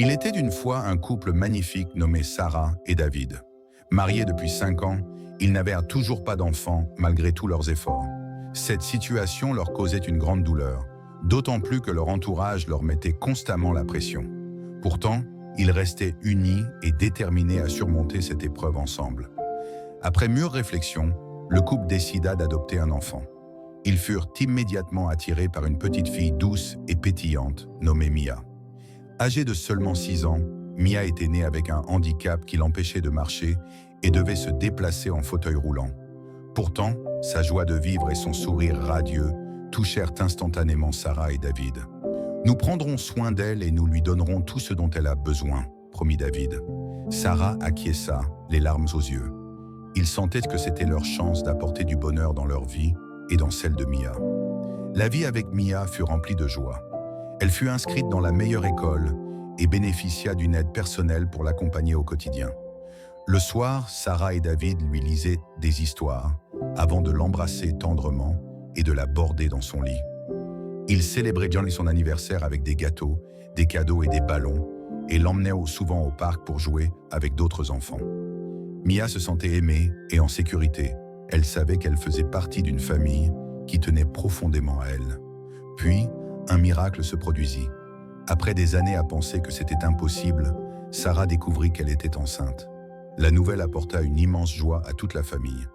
Il était d'une fois un couple magnifique nommé Sarah et David. Mariés depuis 5 ans, ils n'avaient toujours pas d'enfants malgré tous leurs efforts. Cette situation leur causait une grande douleur, d'autant plus que leur entourage leur mettait constamment la pression. Pourtant, ils restaient unis et déterminés à surmonter cette épreuve ensemble. Après mûre réflexion, le couple décida d'adopter un enfant. Ils furent immédiatement attirés par une petite fille douce et pétillante nommée Mia. Âgée de seulement 6 ans, Mia était née avec un handicap qui l'empêchait de marcher et devait se déplacer en fauteuil roulant. Pourtant, sa joie de vivre et son sourire radieux touchèrent instantanément Sarah et David. « Nous prendrons soin d'elle et nous lui donnerons tout ce dont elle a besoin », promit David. Sarah acquiesça, les larmes aux yeux. Ils sentaient que c'était leur chance d'apporter du bonheur dans leur vie et dans celle de Mia. La vie avec Mia fut remplie de joie. Elle fut inscrite dans la meilleure école et bénéficia d'une aide personnelle pour l'accompagner au quotidien. Le soir, Sarah et David lui lisaient des histoires avant de l'embrasser tendrement et de la border dans son lit. Ils célébraient bien son anniversaire avec des gâteaux, des cadeaux et des ballons et l'emmenaient souvent au parc pour jouer avec d'autres enfants. Mia se sentait aimée et en sécurité. Elle savait qu'elle faisait partie d'une famille qui tenait profondément à elle. Puis, un miracle se produisit. Après des années à penser que c'était impossible, Sarah découvrit qu'elle était enceinte. La nouvelle apporta une immense joie à toute la famille.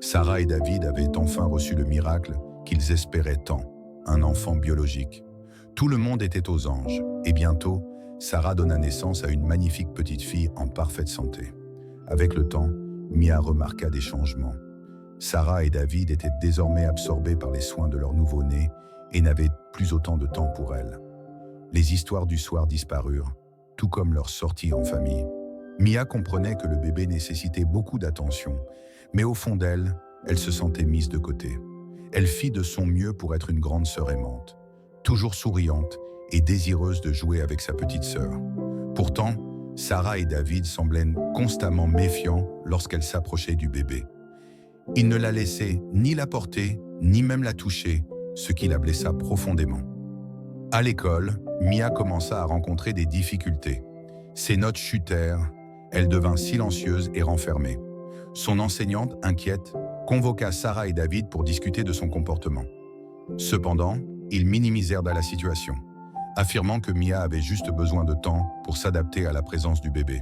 Sarah et David avaient enfin reçu le miracle qu'ils espéraient tant, un enfant biologique. Tout le monde était aux anges, et bientôt, Sarah donna naissance à une magnifique petite fille en parfaite santé. Avec le temps, Mia remarqua des changements. Sarah et David étaient désormais absorbés par les soins de leur nouveau-né et n'avaient plus autant de temps pour elle. Les histoires du soir disparurent, tout comme leur sortie en famille. Mia comprenait que le bébé nécessitait beaucoup d'attention, mais au fond d'elle, elle se sentait mise de côté. Elle fit de son mieux pour être une grande sœur aimante, toujours souriante et désireuse de jouer avec sa petite sœur. Pourtant, Sarah et David semblaient constamment méfiants lorsqu'elle s'approchait du bébé. Ils ne la laissaient ni la porter, ni même la toucher, ce qui la blessa profondément. À l'école, Mia commença à rencontrer des difficultés. Ses notes chutèrent, elle devint silencieuse et renfermée. Son enseignante, inquiète, convoqua Sarah et David pour discuter de son comportement. Cependant, ils minimisèrent la situation, affirmant que Mia avait juste besoin de temps pour s'adapter à la présence du bébé.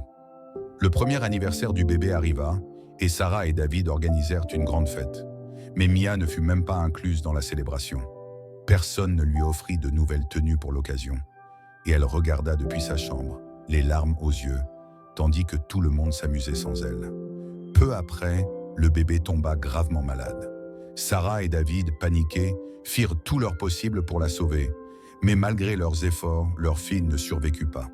Le premier anniversaire du bébé arriva et Sarah et David organisèrent une grande fête. Mais Mia ne fut même pas incluse dans la célébration. Personne ne lui offrit de nouvelles tenues pour l'occasion, et elle regarda depuis sa chambre, les larmes aux yeux, tandis que tout le monde s'amusait sans elle. Peu après, le bébé tomba gravement malade. Sarah et David, paniqués, firent tout leur possible pour la sauver, mais malgré leurs efforts, leur fille ne survécut pas.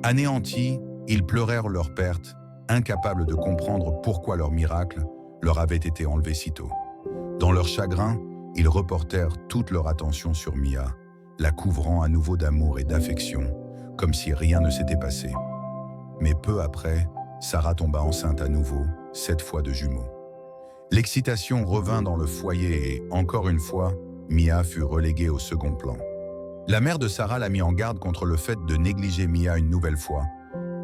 Anéantis, ils pleurèrent leur perte, incapables de comprendre pourquoi leur miracle leur avait été enlevé si tôt. Dans leur chagrin, ils reportèrent toute leur attention sur Mia, la couvrant à nouveau d'amour et d'affection, comme si rien ne s'était passé. Mais peu après, Sarah tomba enceinte à nouveau, cette fois de jumeaux. L'excitation revint dans le foyer et, encore une fois, Mia fut reléguée au second plan. La mère de Sarah la mit en garde contre le fait de négliger Mia une nouvelle fois,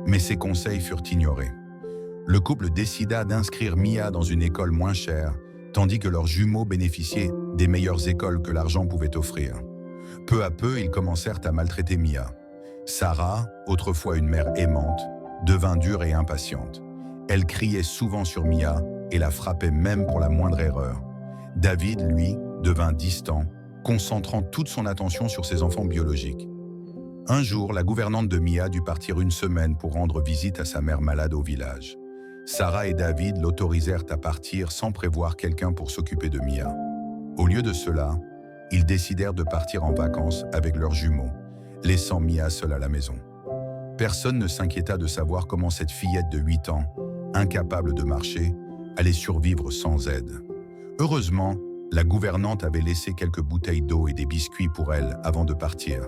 mais ses conseils furent ignorés. Le couple décida d'inscrire Mia dans une école moins chère, tandis que leurs jumeaux bénéficiaient des meilleures écoles que l'argent pouvait offrir. Peu à peu, ils commencèrent à maltraiter Mia. Sarah, autrefois une mère aimante, devint dure et impatiente. Elle criait souvent sur Mia et la frappait même pour la moindre erreur. David, lui, devint distant, concentrant toute son attention sur ses enfants biologiques. Un jour, la gouvernante de Mia dut partir une semaine pour rendre visite à sa mère malade au village. Sarah et David l'autorisèrent à partir sans prévoir quelqu'un pour s'occuper de Mia. Au lieu de cela, ils décidèrent de partir en vacances avec leurs jumeaux, laissant Mia seule à la maison. Personne ne s'inquiéta de savoir comment cette fillette de 8 ans, incapable de marcher, allait survivre sans aide. Heureusement, la gouvernante avait laissé quelques bouteilles d'eau et des biscuits pour elle avant de partir.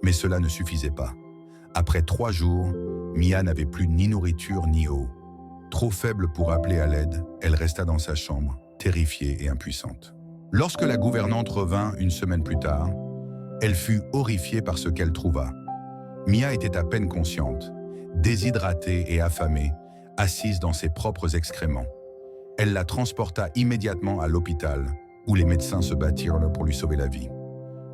Mais cela ne suffisait pas. Après 3 jours, Mia n'avait plus ni nourriture ni eau. Trop faible pour appeler à l'aide, elle resta dans sa chambre, terrifiée et impuissante. Lorsque la gouvernante revint une semaine plus tard, elle fut horrifiée par ce qu'elle trouva. Mia était à peine consciente, déshydratée et affamée, assise dans ses propres excréments. Elle la transporta immédiatement à l'hôpital, où les médecins se battirent pour lui sauver la vie.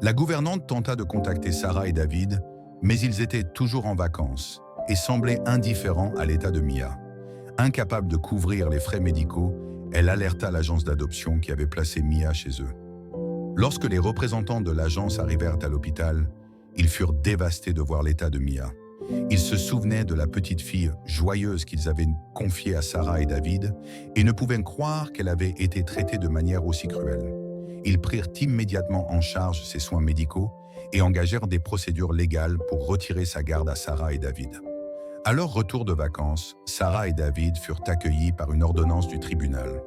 La gouvernante tenta de contacter Sarah et David, mais ils étaient toujours en vacances et semblaient indifférents à l'état de Mia. Incapable de couvrir les frais médicaux, elle alerta l'agence d'adoption qui avait placé Mia chez eux. Lorsque les représentants de l'agence arrivèrent à l'hôpital, ils furent dévastés de voir l'état de Mia. Ils se souvenaient de la petite fille joyeuse qu'ils avaient confiée à Sarah et David et ne pouvaient croire qu'elle avait été traitée de manière aussi cruelle. Ils prirent immédiatement en charge ses soins médicaux et engagèrent des procédures légales pour retirer sa garde à Sarah et David. À leur retour de vacances, Sarah et David furent accueillis par une ordonnance du tribunal.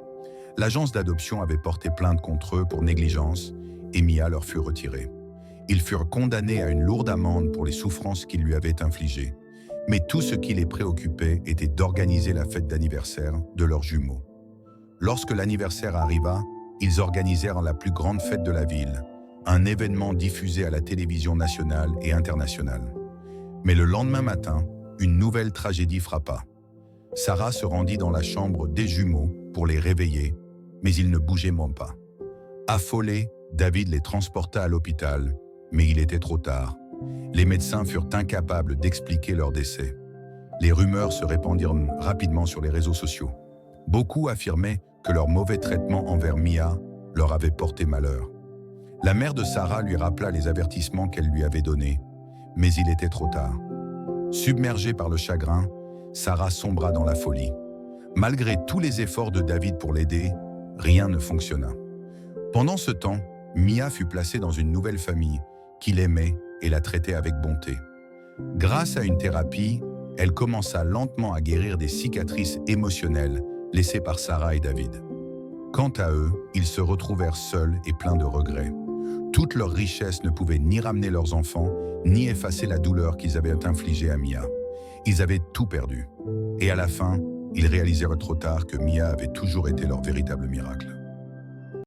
L'agence d'adoption avait porté plainte contre eux pour négligence et Mia leur fut retirée. Ils furent condamnés à une lourde amende pour les souffrances qu'ils lui avaient infligées. Mais tout ce qui les préoccupait était d'organiser la fête d'anniversaire de leurs jumeaux. Lorsque l'anniversaire arriva, ils organisèrent la plus grande fête de la ville, un événement diffusé à la télévision nationale et internationale. Mais le lendemain matin, une nouvelle tragédie frappa. Sarah se rendit dans la chambre des jumeaux pour les réveiller, mais ils ne bougeaient même pas. Affolé, David les transporta à l'hôpital, mais il était trop tard. Les médecins furent incapables d'expliquer leur décès. Les rumeurs se répandirent rapidement sur les réseaux sociaux. Beaucoup affirmaient que leur mauvais traitement envers Mia leur avait porté malheur. La mère de Sarah lui rappela les avertissements qu'elle lui avait donnés, mais il était trop tard. Submergée par le chagrin, Sarah sombra dans la folie. Malgré tous les efforts de David pour l'aider, rien ne fonctionna. Pendant ce temps, Mia fut placée dans une nouvelle famille qui l'aimait et la traitait avec bonté. Grâce à une thérapie, elle commença lentement à guérir des cicatrices émotionnelles laissées par Sarah et David. Quant à eux, ils se retrouvèrent seuls et pleins de regrets. Toute leur richesse ne pouvait ni ramener leurs enfants, ni effacer la douleur qu'ils avaient infligée à Mia. Ils avaient tout perdu. Et à la fin, ils réalisèrent trop tard que Mia avait toujours été leur véritable miracle.